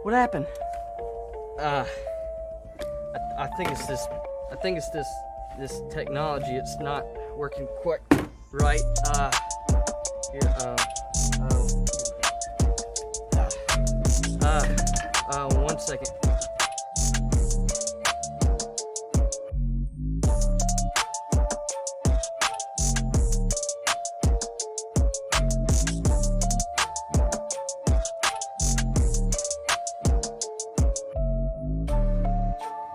What happened? I think it's this. I think it's this technology. It's not working quite right. Here. One second.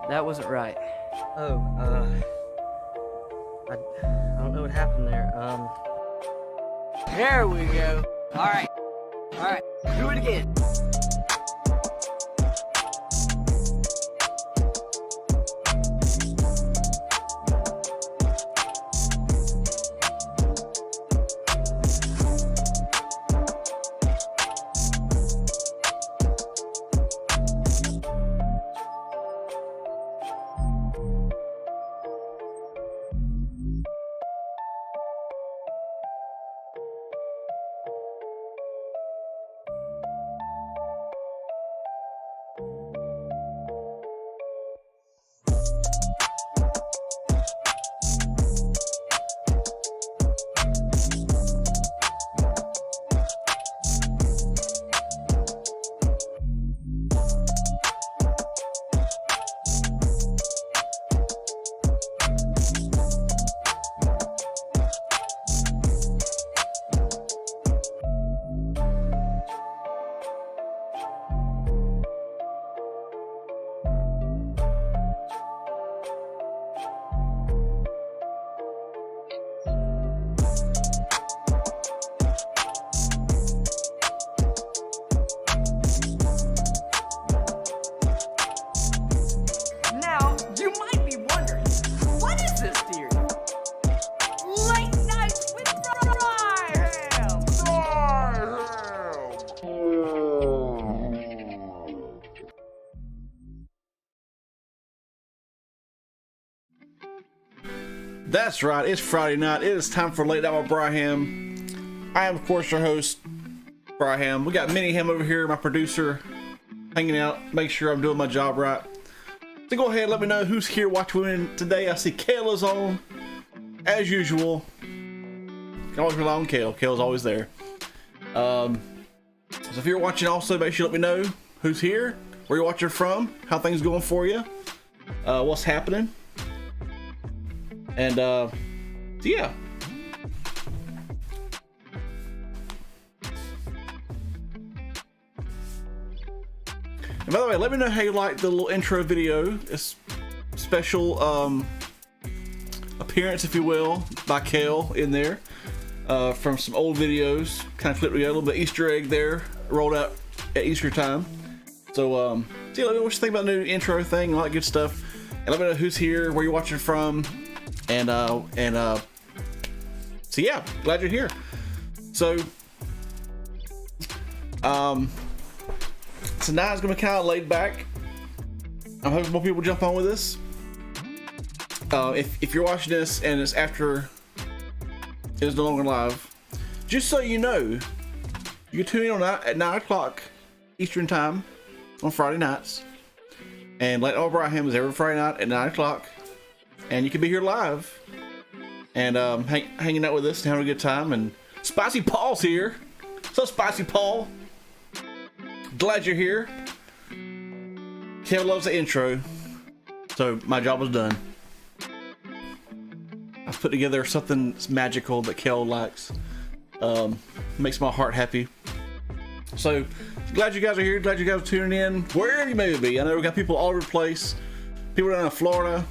That wasn't right. Oh, I don't know what happened there. There we go. All right. Do it again. Now, you might be wondering, what is this, dear? Late Nights with Bryham! That's right, it's Friday night. It is time for Late Night with Bryham. I am, of course, your host, Bryham. We got Minnie Ham over here, my producer, hanging out, make sure I'm doing my job right. So go ahead and let me know who's here watching me today. I see Kayla's on, as usual. Can always rely on Kale. Kale's always there. So if you're watching also, make sure you let me know who's here, where you're watching from, how things going for you, what's happening. And yeah. And by the way, let me know how you like the little intro video. It's special appearance, if you will, by Kale in there from some old videos. Kind of flipped, we got a little bit Easter egg there rolled out at Easter time. So yeah, let me know what you think about the new intro thing, all that good stuff, and let me know who's here, where you're watching from. And so yeah, glad you're here. So tonight is gonna be kind of laid back. I'm hoping more people jump on with us. If you're watching this and it's after it is no longer live, just so you know, you can tune in at 9 o'clock Eastern time on Friday nights, and Late Night with Bryham is every Friday night at 9 o'clock. And you can be here live and hanging out with us and having a good time. And Spicy Paul's here. So Spicy Paul, glad you're here. Kel loves the intro, so my job was done. I've put together something that's magical that Kel likes. Makes my heart happy. So glad you guys are here. Glad you guys are tuning in wherever you may be. I know we got people all over the place. People down in Florida.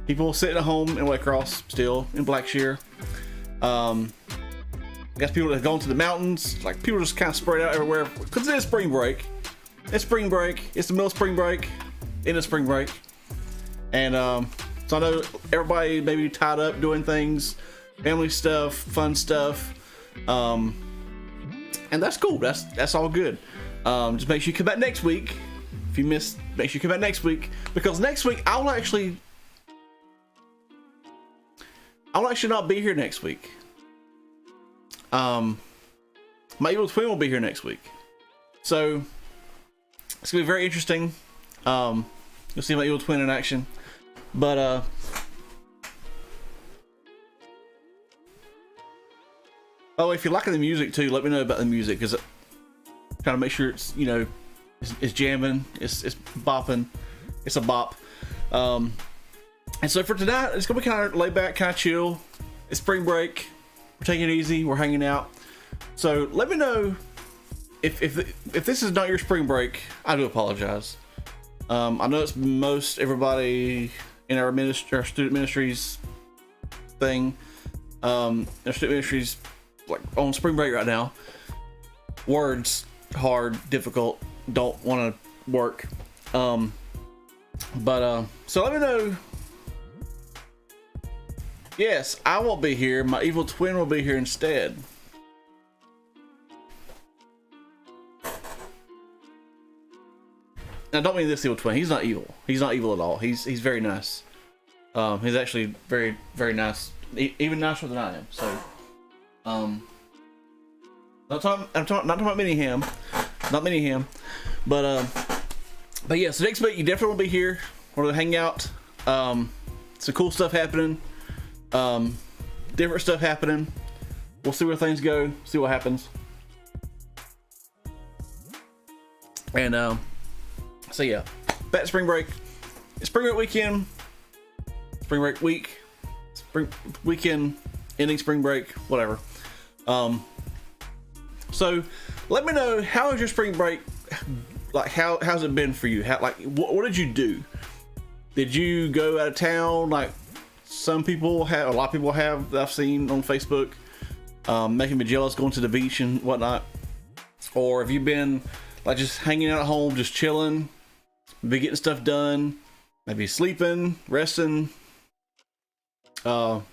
People sitting at home in Waycross, still in Blackshear. I guess people that have gone to the mountains, like people just kind of spread out everywhere because it is spring break. It's spring break. It's the middle of spring break, in the spring break, and so I know everybody maybe tied up doing things, family stuff, fun stuff, and that's cool. That's all good. Just make sure you come back next week. If you missed, make sure you come back next week, because next week I'll actually not be here next week. My evil twin will be here next week. So it's gonna be very interesting. You'll see my evil twin in action. But oh, if you're liking the music too, let me know about the music, because trying to make sure it's, you know, it's jamming, it's bopping, it's a bop. And so for tonight, it's gonna be kind of laid back, kind of chill. It's spring break. We're taking it easy. We're hanging out. So let me know if this is not your spring break. I do apologize. I know it's most everybody in our student ministries thing. Our student ministries like on spring break right now. Words hard, difficult, don't want to work. So let me know. Yes, I won't be here. My evil twin will be here instead. Now, don't mean this evil twin. He's not evil. He's not evil at all. He's very nice. He's actually very, very nice. Even nicer than I am. So, not talking about mini ham, not mini ham, but yeah. So next week you definitely will be here. We're gonna hang out. Some cool stuff happening. Different stuff happening. We'll see where things go. See what happens. And so yeah, back to spring break. It's spring break weekend. Spring break week. Spring weekend. Ending spring break. Whatever. So let me know, how is your spring break? Like, how's it been for you? What did you do? Did you go out of town? Like some people have, a lot of people have, that I've seen on Facebook, making me jealous, going to the beach and whatnot. Or have you been like just hanging out at home, just chilling, be getting stuff done, maybe sleeping, resting? Have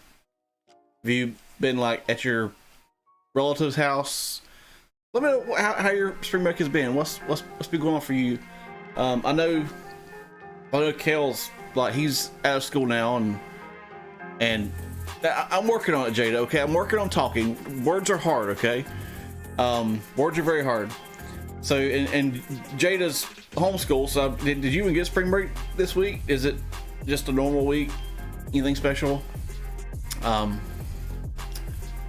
you been like at your relative's house? Let me know how your spring break has been. What's been going on for you? I know Kale's like, he's out of school now, and I'm working on it, Jada. Okay, I'm working on talking. Words are hard. Okay, words are very hard. So and Jada's homeschool. So did you even get spring break this week? Is it just a normal week? Anything special?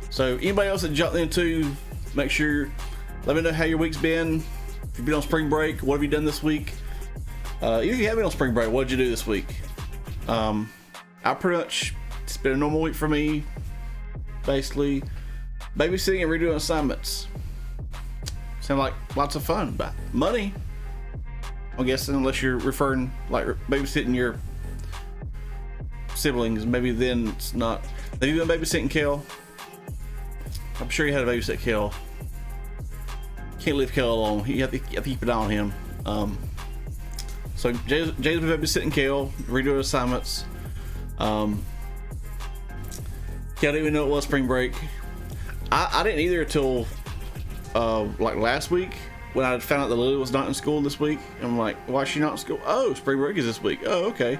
So anybody else that jumped into, make sure, let me know how your week's been. If you've been on spring break, what have you done this week? If you have been on spring break, what did you do this week? I pretty much, it's been a normal week for me. Basically, babysitting and redoing assignments. Sound like lots of fun, but money, I'm guessing, unless you're referring like babysitting your siblings, maybe then it's not. Have you been babysitting Kale? I'm sure you had to babysit Kale. Can't leave Kale alone. You have to keep an eye on him. So Jay's been babysitting Kale, redoing assignments. Kale didn't even know it was spring break. I didn't either until like last week, when I found out that Lily was not in school this week. I'm like, why is she not in school? Oh, spring break is this week. Oh, okay.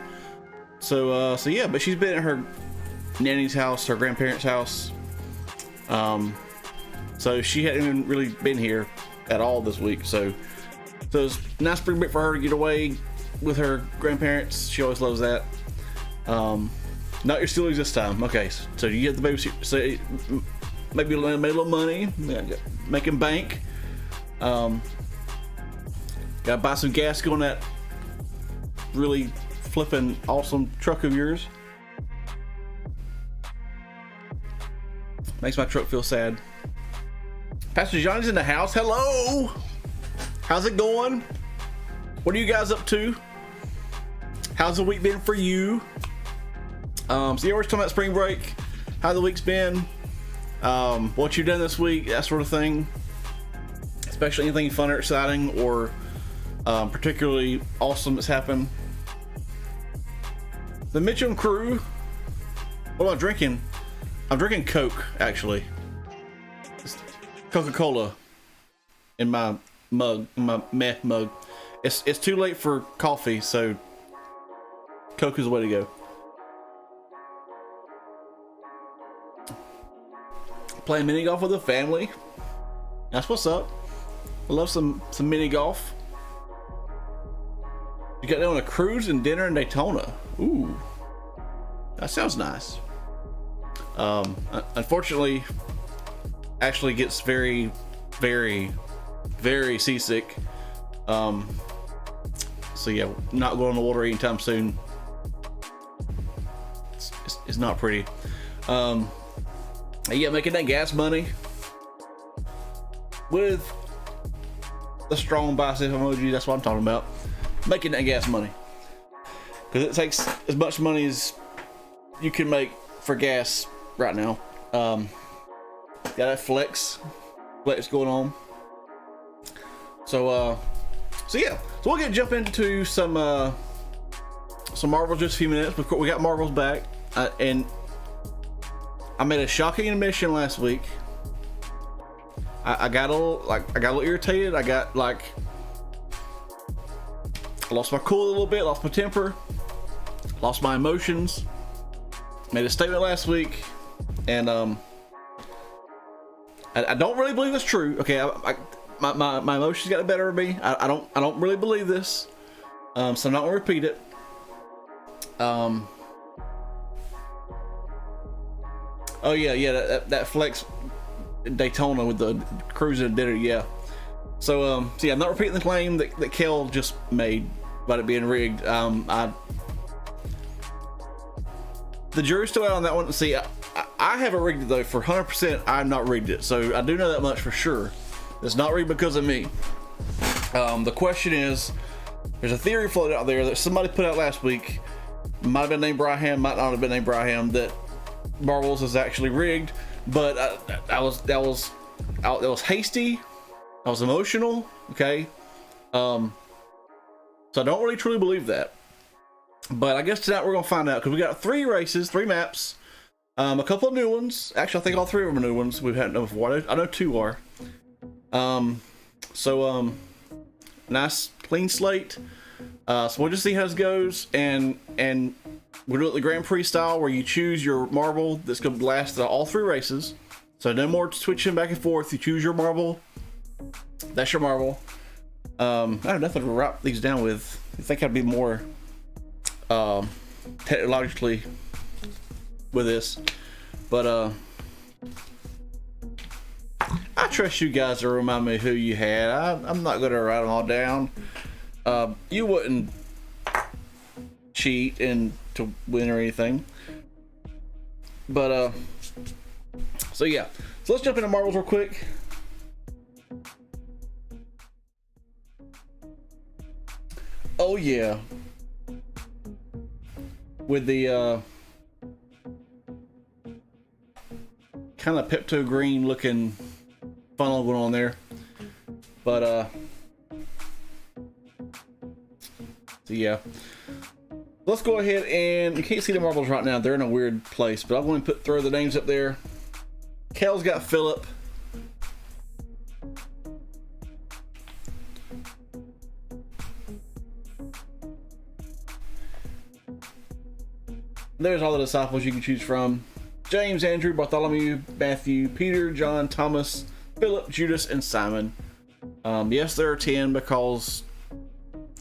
So yeah, but she's been at her nanny's house, her grandparents' house. So she hadn't even really been here at all this week. So it was a nice spring break for her to get away with her grandparents. She always loves that. Not your Steelers this time. Okay, so you get the babysitter. So maybe made a little money, making bank. Gotta buy some gas, go on that really flipping awesome truck of yours. Makes my truck feel sad. Pastor Johnny's in the house. Hello! How's it going? What are you guys up to? How's the week been for you? So yeah, we're talking about spring break. How the week's been. What you've done this week, that sort of thing. Especially anything fun or exciting or particularly awesome that's happened. The Mitchell crew. What am I drinking? I'm drinking Coke, actually. It's Coca-Cola in my mug, in my meh mug. It's too late for coffee, so Coke is the way to go. Playing mini golf with the family. That's what's up. I love some mini golf. You got down on a cruise and dinner in Daytona. Ooh, that sounds nice. Unfortunately, Ashley gets very seasick. So yeah, not going on the water anytime soon. It's not pretty. Yeah, making that gas money with the strong bicep emoji. That's what I'm talking about. Making that gas money, because it takes as much money as you can make for gas right now. Got that flex going on. So yeah, so we'll jump into some Marvels just a few minutes. We got Marvels back, and I made a shocking admission last week. I got a little irritated. I lost my cool a little bit, lost my temper, lost my emotions. Made a statement last week, and I don't really believe it's true. Okay, my emotions got the better of me. I don't really believe this, so I'm not gonna repeat it. Oh yeah, that flex Daytona with the cruise and dinner, yeah. So yeah, I'm not repeating the claim that Kel just made about it being rigged. The jury's still out on that one. See, I haven't rigged it though. For 100%, I've not rigged it. So I do know that much for sure. It's not rigged because of me. The question is, there's a theory floated out there that somebody put out last week. Might have been named Bryham, might not have been named Bryham. That Marvels is actually rigged, but that was hasty. I was emotional. Okay. So I don't really truly believe that. But I guess tonight we're gonna find out, because we got 3 races, 3 maps, a couple of new ones. Actually, I think all 3 of them are new ones. We've had no before. I know 2 are. Nice clean slate. So we'll just see how this goes, and we'll do it the Grand Prix style, where you choose your marble that's gonna last all 3 races. So no more switching back and forth. You choose your marble. That's your marble. I have nothing to wrap these down with. I think I'd be more technologically with this, but I trust you guys to remind me who you had. I'm not gonna write them all down. You wouldn't cheat and to win or anything, but so yeah, so let's jump into Marvels real quick. Oh yeah, with the kind of Pepto green looking funnel going on there, but so yeah, let's go ahead, and you can't see the marbles right now, they're in a weird place, but I'm going to throw the names up there. Kel's got Philip. There's all the disciples you can choose from: James, Andrew, Bartholomew, Matthew, Peter, John, Thomas, Philip, Judas, and Simon. Yes, there are 10, because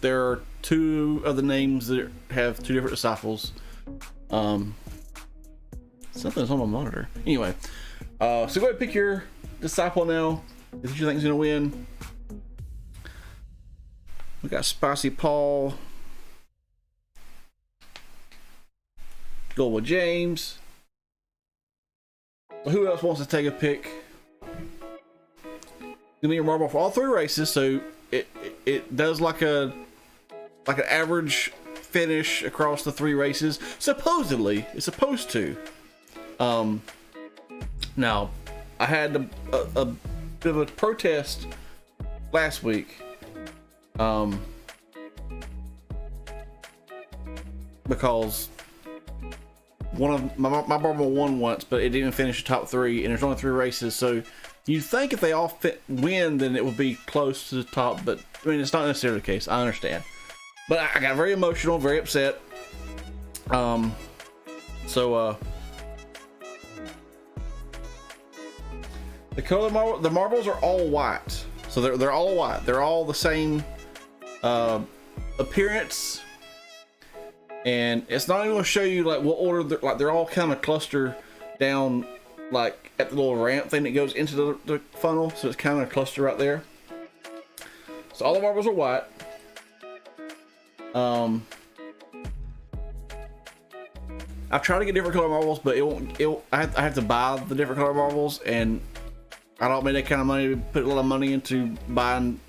there are 2 of the names that have 2 different disciples. Something's on my monitor. Anyway, so go ahead and pick your disciple now. If you think is gonna win. We got Spicy Paul. Go with James. Who else wants to take a pick? Give me your marble for all 3 races, so it does like an average finish across the 3 races. Supposedly, it's supposed to. Now, I had a bit of a protest last week, because one of my marble won once, but it didn't finish the top 3, and there's only 3 races. So you'd think if they all win, then it would be close to the top. But I mean, it's not necessarily the case. I understand, but I got very emotional, very upset. The color the marbles are all white. So they're all white. They're all the same appearance, and it's not even going to show you like what order. They're all kind of clustered down, like at the little ramp thing that goes into the funnel. So it's kind of clustered right there. So all the marbles are white. I've tried to get different color marbles, but it won't. I have to buy the different color marbles, and I don't make that kind of money to put a lot of money into buying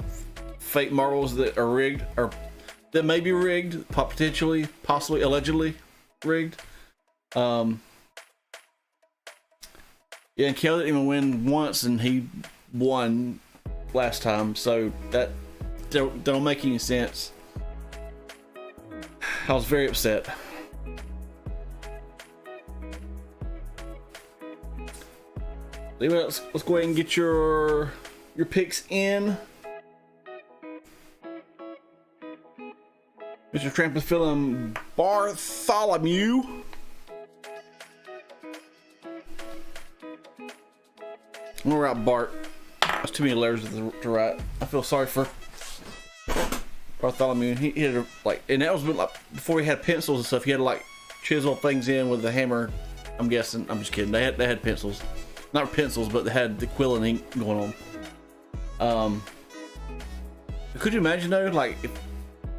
fake marbles that are rigged, or that may be rigged, potentially, possibly, allegedly rigged. Yeah, and Kel didn't even win once, and he won last time, so that don't make any sense. I was very upset. Anyway, let's go ahead and get your picks in. Mr. Tramp is feeling Bartholomew. I'm gonna write Bart. That's too many letters to write. I feel sorry for Bartholomew. He had a, like, and that was like before he had pencils and stuff. He had to like chisel things in with the hammer. I'm guessing. I'm just kidding. They had pencils. Not pencils, but they had the quill and ink going on. Could you imagine though, like if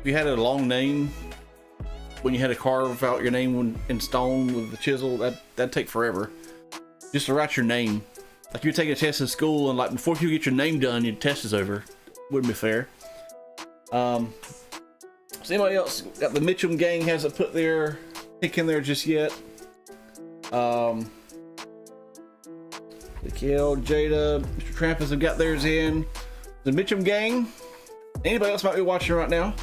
you had a long name when you had to carve out your name in stone with the chisel, that'd take forever just to write your name. Like you're taking a test in school, and like before you get your name done, your test is over. Wouldn't be fair. So anybody else got the Mitchum gang hasn't put their pick in there just yet? Kale, Jada, Mr. Trampus have got theirs in. The Mitchum gang. Anybody else might be watching right now?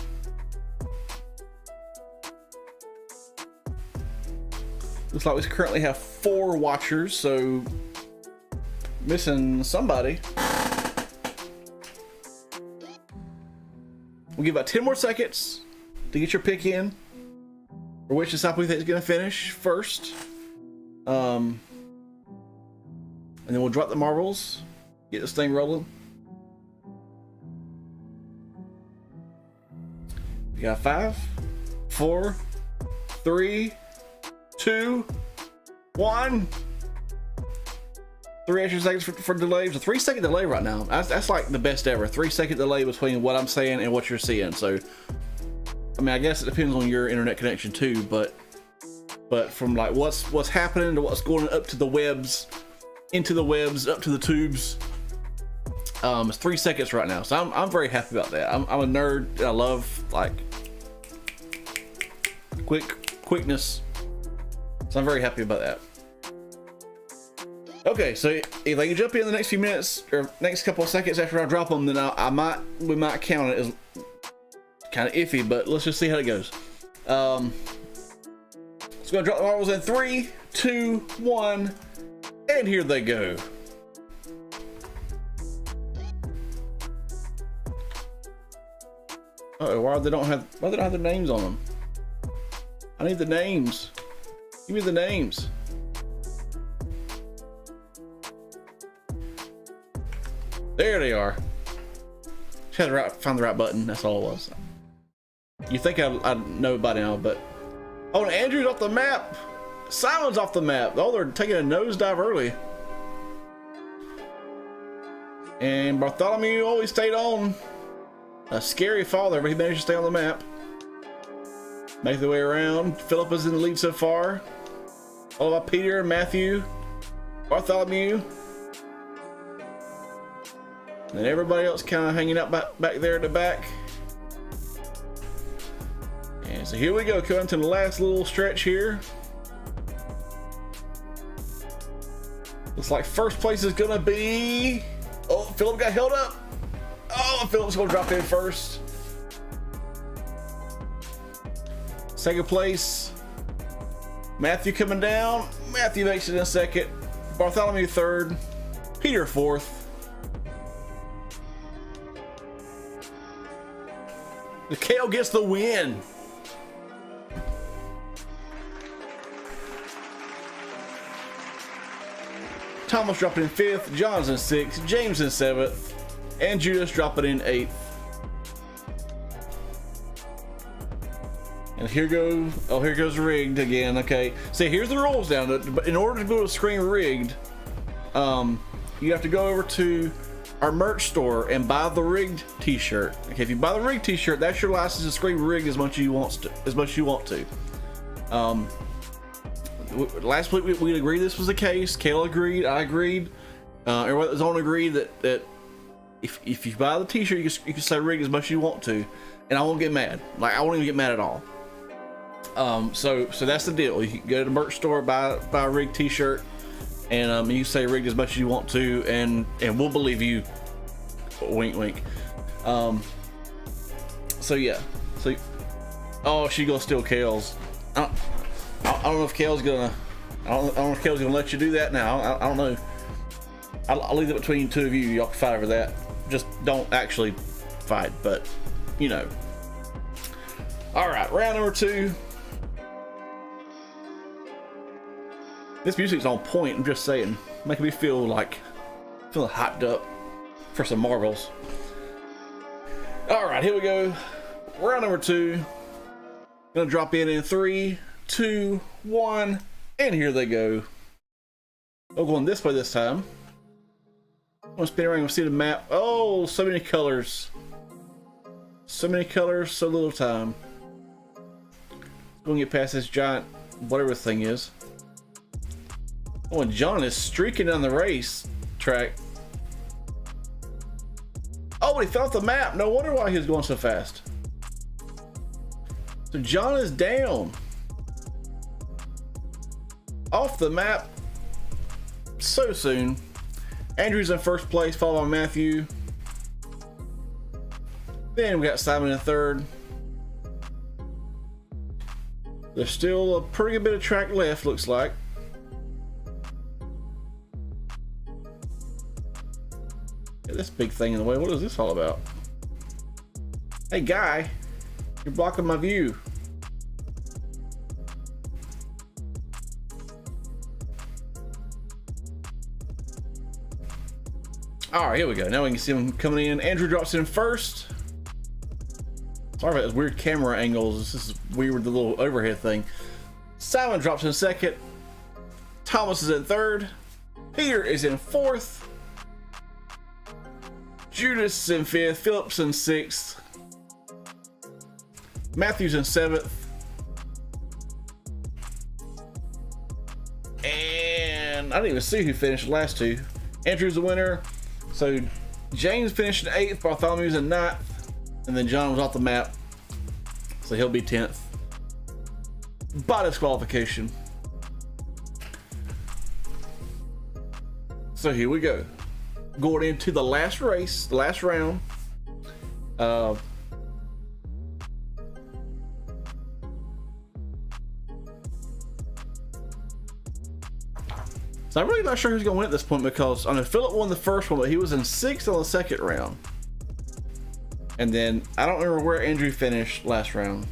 Looks like we currently have 4 watchers, so missing somebody. We'll give about 10 more seconds to get your pick in, or which disciple you think is going to finish first. And then we'll drop the marbles, get this thing rolling. We got 5, 4, 3, 2, 1. 3 extra seconds for delay. It's a 3-second delay right now. That's like the best ever. 3-second delay between what I'm saying and what you're seeing. So, I mean, I guess it depends on your internet connection too. But from like what's happening to what's going up to the webs, into the webs, up to the tubes, it's 3 seconds right now. So I'm very happy about that. I'm a nerd. And I love like quickness. So I'm very happy about that. Okay, so if I can jump in the next few minutes or next couple of seconds after I drop them, then we might count it as kind of iffy, but let's just see how it goes. So I'm gonna drop the marbles in 3, 2, 1, and here they go. Why they don't have their names on them? I need the names. Give me the names. There they are. Just had to find the right button. That's all it was. You think I'd know by now, but oh, and Andrew's off the map. Simon's off the map. Oh, they're taking a nosedive early. And Bartholomew always stayed on. A scary father, but he managed to stay on the map. Make the way around. Philip is in the lead so far. Followed by Peter, Matthew, Bartholomew. And everybody else kind of hanging out back there in the back. And so here we go, coming to the last little stretch here. Looks like first place is gonna be... Oh, Philip got held up. Oh, Philip's gonna drop in first. Second place, Matthew coming down. Matthew makes it in second. Bartholomew third. Peter fourth. The Kale gets the win. Thomas dropping in fifth. John's in sixth. James in seventh. And Judas dropping in 8th. And here goes rigged again. Okay, see, here's the rules down. But in order to go to screen rigged, you have to go over to our merch store and buy the rigged t-shirt. Okay, if you buy the rigged t-shirt, that's your license to screen rigged as much as you want to. Last week we agreed this was the case. Kayla agreed, I agreed, everybody was on agreed that if you buy the t-shirt, you can say rigged as much as you want to, and I won't get mad. Like, I won't even get mad at all. So that's the deal. You can go to the merch store, buy a rigged t-shirt, and you say rigged as much as you want to, and we'll believe you. Wink, wink. So yeah. So, oh, she gonna steal Kale's. I don't know if Kale's gonna. I don't know if Kale's gonna let you do that now. I don't know. I'll leave it between the two of you. Y'all can fight over that. Just don't actually fight, but you know. All right, round number 2. This music's on point. I'm just saying, making me feel hyped up for some marbles. All right, here we go. Round number 2. Gonna drop in 3, 2, 1, and here they go. Oh, going this way this time. I'm gonna spin around and see the map. Oh, so many colors. So many colors, so little time. Gonna get past this giant whatever the thing is. Oh, and John is streaking down the race track. Oh, he fell off the map. No wonder why he was going so fast. So John is down. Off the map so soon. Andrew's in first place, followed by Matthew. Then we got Simon in 3rd. There's still a pretty good bit of track left, looks like. Get this big thing in the way. What is this all about? Hey, guy, you're blocking my view. All right, here we go. Now we can see him coming in. Andrew drops in first. Sorry about those weird camera angles. This is weird with the little overhead thing. Simon drops in second. Thomas is in third. Peter is in fourth. Judas is in fifth. Phillips in sixth. Matthew's in seventh. And I didn't even see who finished the last two. Andrew's the winner. So James finished in 8th, Bartholomew's in 9th, and then John was off the map, so he'll be 10th by disqualification. So here we go, going into the last race, the last round. So I'm really not sure who's going to win at this point, because I know Philip won the first one, but he was in 6th on the second round. And then I don't remember where Andrew finished last round.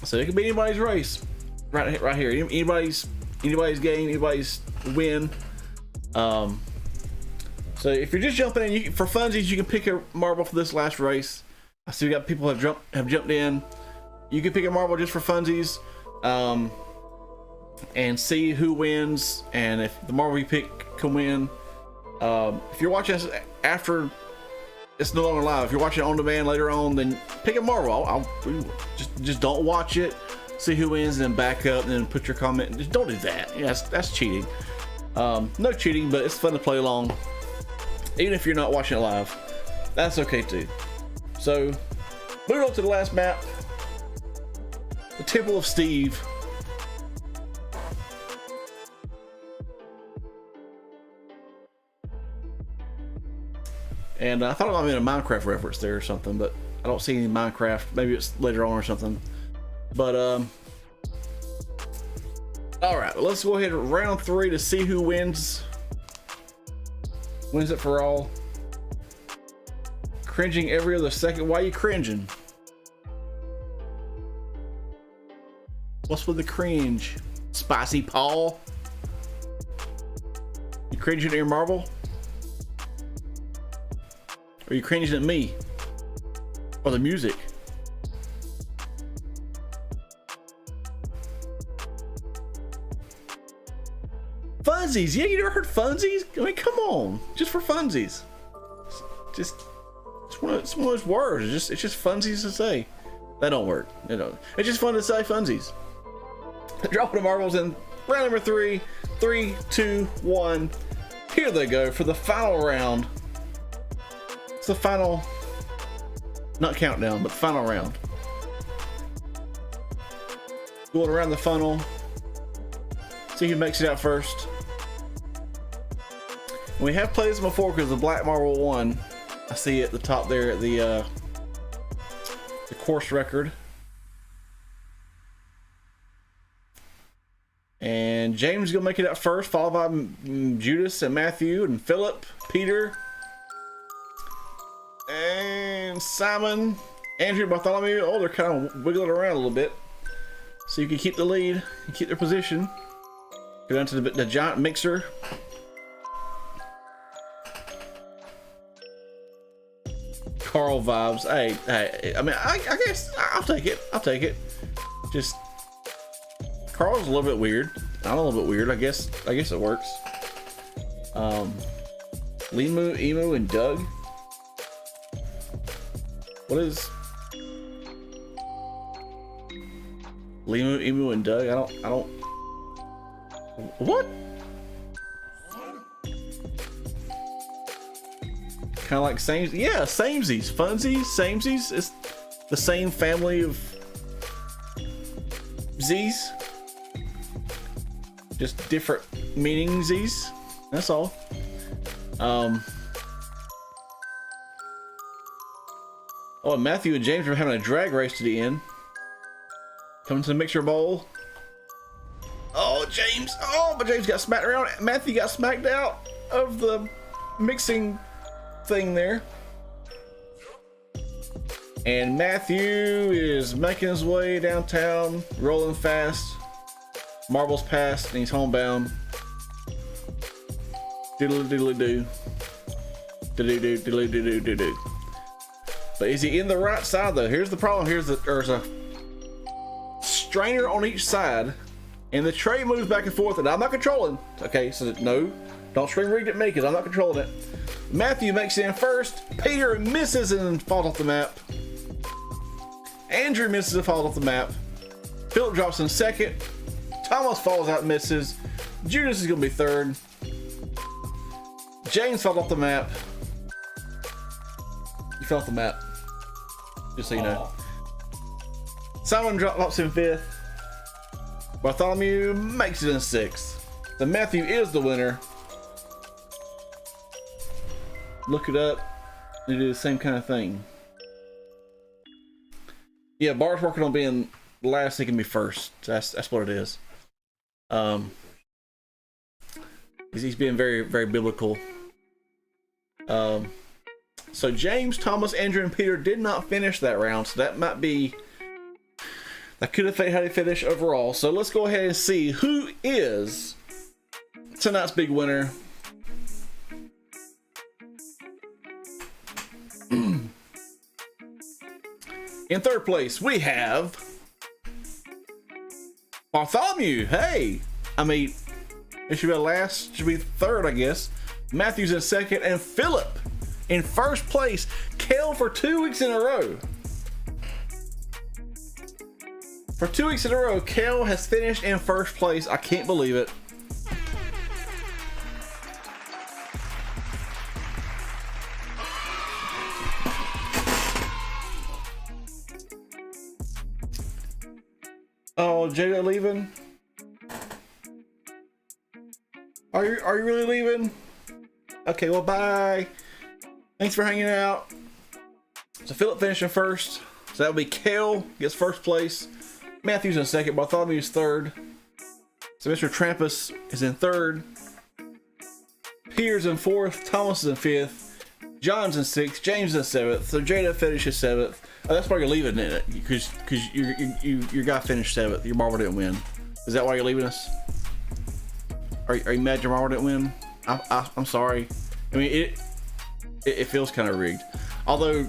So it could be anybody's race, right here. Anybody's game, anybody's win. So if you're just jumping in, for funsies, you can pick a marble for this last race. I see we got people have jumped in. You can pick a marble just for funsies. And see who wins, and if the marble you pick can win. If you're watching this after it's no longer live, if you're watching it on demand later on, then pick a marble. Just don't watch it, see who wins, and then back up and then put your comment. Just don't do that. Yeah, that's cheating. No cheating, but it's fun to play along, even if you're not watching it live. That's okay too. So moving on to the last map, the Temple of Steve. And I thought it might have been a Minecraft reference there or something, but I don't see any Minecraft. Maybe it's later on or something. But all right, let's go ahead and round 3 to see who wins. Wins it for all. Cringing every other second. Why are you cringing? What's with the cringe? Spicy Paul? You cringing at your marble? Or are you cringing at me? Or the music? Funsies, yeah, you never heard funsies? I mean, come on, just for funsies. Just it's one of those words. It's just funsies to say. That don't work. You know, it's just fun to say funsies. Dropping the marbles in round number 3. 3, 2, 1. Here they go for the final round. It's the final, not countdown, but final round. Going around the funnel. See who makes it out first. We have played this before because the black marble won. I see it at the top there at the course record. And James is gonna make it out first, followed by Judas and Matthew and Philip, Peter, and Simon, Andrew, Bartholomew. Oh, they're kind of wiggling around a little bit, so you can keep the lead and keep their position. Go down to the giant mixer. Carl vibes. Hey, I mean, I guess I'll take it. I'll take it. Just Carl's a little bit weird. I'm a little bit weird. I guess it works. Limu, Emu, and Doug. What is Limu, Emu, and Doug? I don't. What? Kind of like same, yeah, samesies, funsies, samesies. It's the same family of Z's, just different meanings. Z's. That's all. Oh, and Matthew and James are having a drag race to the end. Coming to the mixer bowl. Oh, James! Oh, but James got smacked around. Matthew got smacked out of the mixing thing there. And Matthew is making his way downtown, rolling fast. Marbles passed, and he's homebound. Diddly diddly doo. Diddly doo diddly doo doo doo doo. But is he in the right side though? Here's the problem. There's a strainer on each side, and the tray moves back and forth, and I'm not controlling. Okay, so no, don't scream rigged at me because I'm not controlling it. Matthew makes it in first. Peter misses and falls off the map. Andrew misses and falls off the map. Philip drops in second. Thomas falls out and misses. Judas is gonna be third. James falls off the map. You fell off the map, just so you know. Simon drops in fifth. Bartholomew makes it in sixth. So Matthew is the winner. Look it up. They do the same kind of thing. Yeah, Bart's working on being last. He can be first. That's what it is. He's being very, very biblical. So James, Thomas, Andrew, and Peter did not finish that round. So that could affect how they finish overall. So let's go ahead and see who is tonight's big winner. In third place, we have Bartholomew. Hey, I mean, it should be last, should be third, I guess. Matthew's in second, and Philip in first place. Kale for 2 weeks in a row. For 2 weeks in a row, Kale has finished in first place. I can't believe it. Oh, Jada leaving? Are you really leaving? Okay, well, bye. Thanks for hanging out. So Philip finishing first. So that would be Kale gets first place. Matthew's in second. Bartholomew's third. So Mr. Trampus is in third. Peter's in fourth. Thomas is in fifth. John's in sixth. James in seventh. So Jada finishes seventh. Oh, that's why you're leaving it, because your guy finished seventh. Your marble didn't win. Is that why you're leaving us? Are you mad your marble didn't win? I'm sorry. I mean, it feels kind of rigged. Although,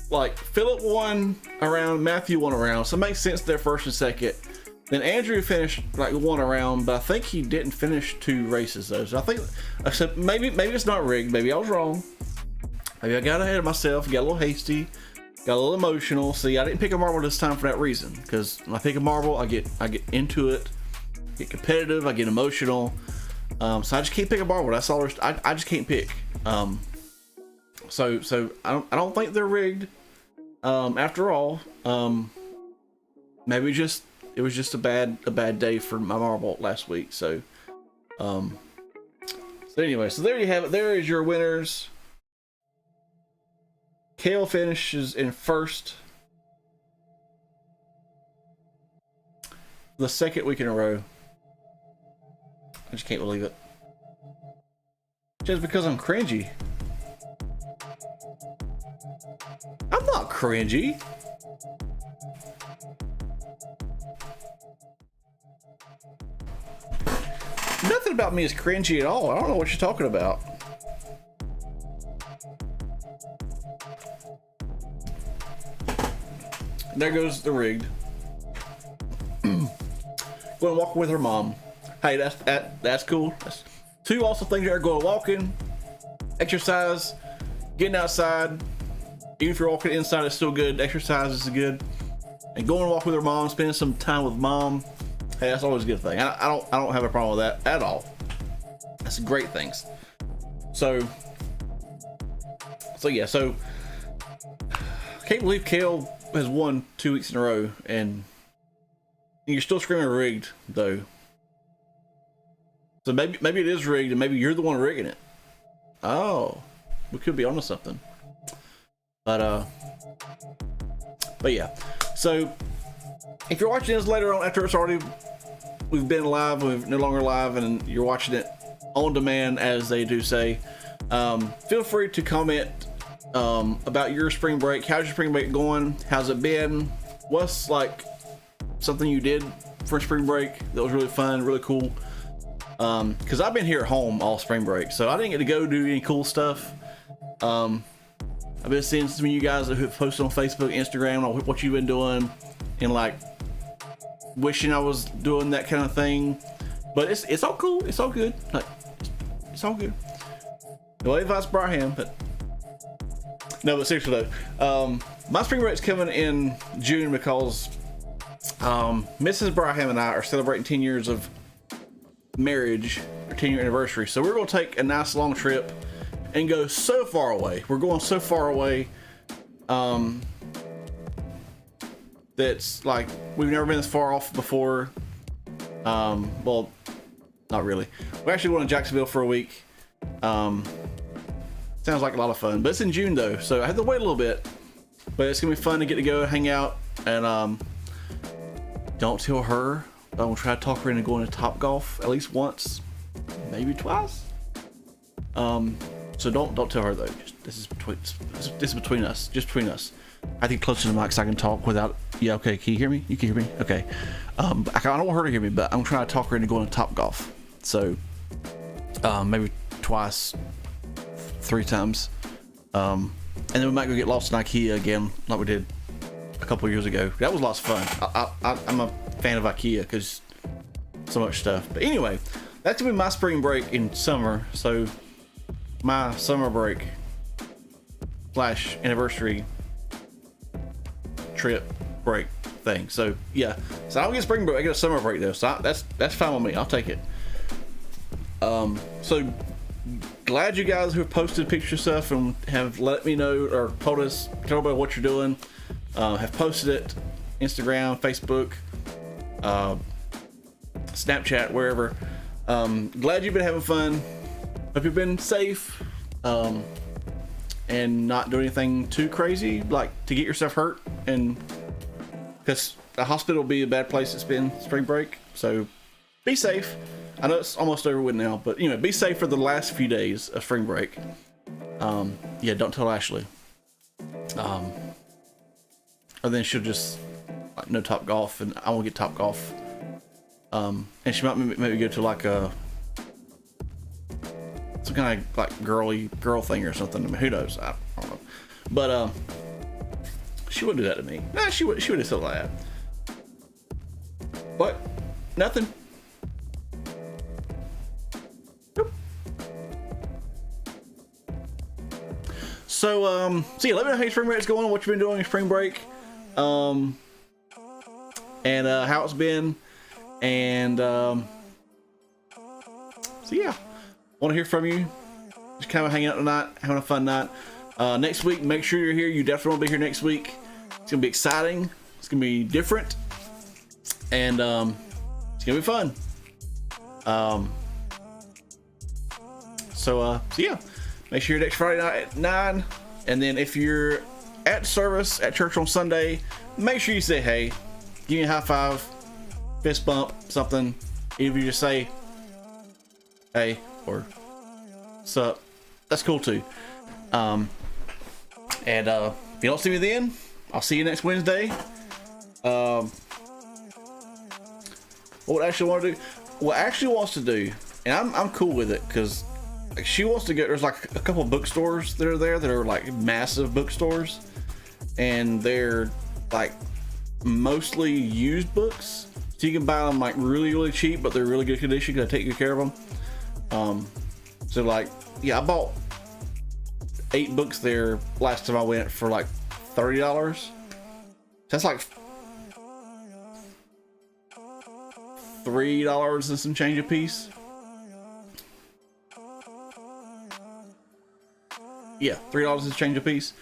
like, Philip won around, Matthew won around, so it makes sense they're first and second. Then Andrew finished like one around, but I think he didn't finish 2 races though. So I think, except maybe it's not rigged. Maybe I was wrong. Maybe I got ahead of myself, got a little hasty, got a little emotional. See, I didn't pick a marble this time for that reason, because when I pick a marble, I get into it, get competitive, I get emotional. So I just can't pick a marble. That's all. I just can't pick. So I don't think they're rigged. After all, maybe it was just a bad day for my marble last week. So anyway, so there you have it. There is your winners. Kale finishes in first the second week in a row. I just can't believe it. Just because I'm cringy. I'm not cringy. Nothing about me is cringy at all. I don't know what you're talking about. And there goes the rigged. Going to walk with her mom. Hey, that's cool. That's 2 awesome things there. Going walking, exercise, getting outside. Even if you're walking inside, it's still good. Exercise is good. And going to walk with her mom, spending some time with mom. Hey, that's always a good thing. I don't have a problem with that at all. That's great things. So yeah, so I can't believe Kale has won 2 weeks in a row, and you're still screaming rigged though. So maybe it is rigged, and maybe you're the one rigging it. Oh, we could be onto something. But yeah. So if you're watching this later on after we've been live, we're no longer live, and you're watching it on demand, as they do say, feel free to comment about your spring break. How's your spring break going? How's it been? What's like something you did for spring break that was really fun, really cool? Because I've been here at home all spring break, so I didn't get to go do any cool stuff. I've been seeing some of you guys that have posted on Facebook, Instagram, on what you've been doing, and like wishing I was doing that kind of thing. But it's all cool. It's all good. Like, it's all good. No advice, Bryham, but no. But seriously though, my spring break's coming in June because Mrs. Bryham and I are celebrating 10 years of marriage, our 10-year anniversary. So we're going to take a nice long trip and go so far away. We're going so far away that's like we've never been this far off before. Well, not really. We're actually going to Jacksonville for a week. Sounds like a lot of fun, but it's in June though, so I have to wait a little bit. But it's gonna be fun to get to go hang out, and don't tell her. I'm gonna try to talk her into going to Topgolf at least once, maybe twice. So don't tell her though. This is between us, just between us. I think closer to the mic so I can talk without. Yeah, okay. Can you hear me? You can hear me? Okay. I don't want her to hear me, but I'm trying to talk her into going to Topgolf. So maybe twice, 3 times, and then we might go get lost in IKEA again, like we did a couple of years ago. That was lots of fun. I'm a fan of IKEA because so much stuff. But anyway, that's gonna be my spring break in summer. So my summer break / anniversary trip break thing. So yeah, so I don't get spring break. I get a summer break though. So that's fine with me. I'll take it. So glad you guys who have posted picture stuff and have let me know or told everybody what you're doing, have posted it, Instagram, Facebook, Snapchat, wherever. Glad you've been having fun. Hope you've been safe, and not doing anything too crazy like to get yourself hurt, and because the hospital will be a bad place to spend spring break. So be safe. I know it's almost over with now, but anyway, be safe for the last few days of spring break. Yeah, don't tell Ashley. Or then she'll just like no Topgolf, and I won't get Topgolf. And she might maybe go to like some some kind of like girl thing or something. I mean, who knows? I don't know. But she wouldn't do that to me. Nah, she would have said that. But nothing. Nope. So yeah, let me know how your spring break's going, what you've been doing in spring break, and how it's been, and so yeah, want to hear from you. Just kind of hanging out tonight, having a fun night. Next week, make sure you're here. You definitely want to be here next week. It's gonna be exciting. It's gonna be different, and it's gonna be fun. So yeah, make sure you're next Friday night at 9. And then if you're at service at church on Sunday, make sure you say hey, give me a high five, fist bump, something. Even if you just say hey or sup, that's cool too. And if you don't see me then, I'll see you next Wednesday. What Ashley want to do? What Ashley wants to do, and I'm cool with it, because like, she wants to get, there's like a couple of bookstores that are there that are like massive bookstores, and they're like mostly used books, so you can buy them like really cheap, but they're really good condition because I take good care of them. So like, yeah, I bought 8 books there last time I went for like $30. That's like $3 and some change a piece. Yeah, $3 and change a piece.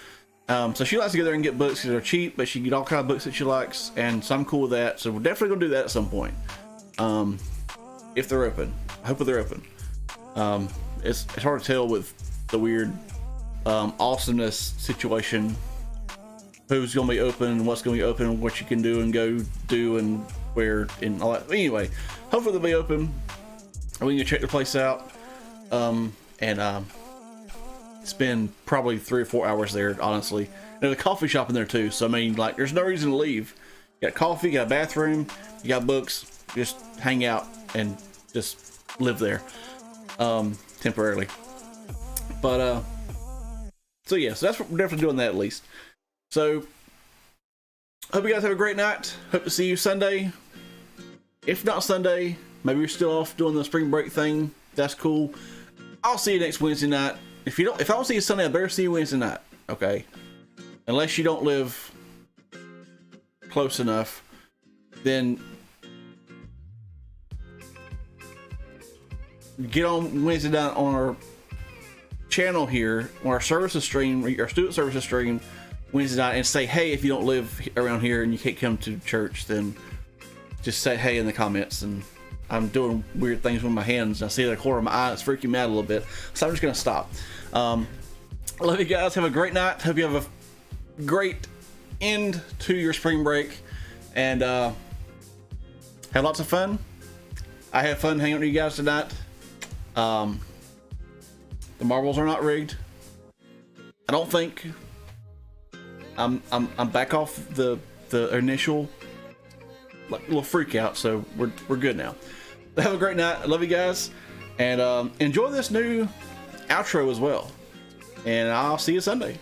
So she likes to go there and get books because they're cheap, but she can get all kinds of books that she likes, and so I'm cool with that. So we're definitely gonna do that at some point, if they're open. I hope they're open. It's hard to tell with the weird awesomeness situation, who's gonna be open, what's gonna be open, what you can do and go do, and where, and all that. Anyway, hopefully they'll be open and we can check the place out. Spend probably 3 or 4 hours there, honestly. There's a coffee shop in there too, so I mean, like, there's no reason to leave. You got coffee, you got a bathroom, you got books. Just hang out and just live there temporarily. But so yeah, so that's what we're definitely doing, that at least. So hope you guys have a great night. Hope to see you Sunday. If not Sunday, maybe you're still off doing the spring break thing. That's cool. I'll see you next Wednesday night. If I don't see you Sunday, I better see you Wednesday night, okay? Unless you don't live close enough, then get on Wednesday night on our channel here, on our services stream, our student services stream, Wednesday night, and say hey. If you don't live around here and you can't come to church, then just say hey in the comments. And I'm doing weird things with my hands. I see the corner of my eye. It's freaking me out a little bit, so I'm just gonna stop. I love you guys. Have a great night. Hope you have a great end to your spring break, and have lots of fun. I had fun hanging out with you guys tonight. The marbles are not rigged, I don't think. I'm back off the initial like little freak out, so we're good now. Have a great night. I love you guys, and enjoy this new outro as well, and I'll see you Sunday.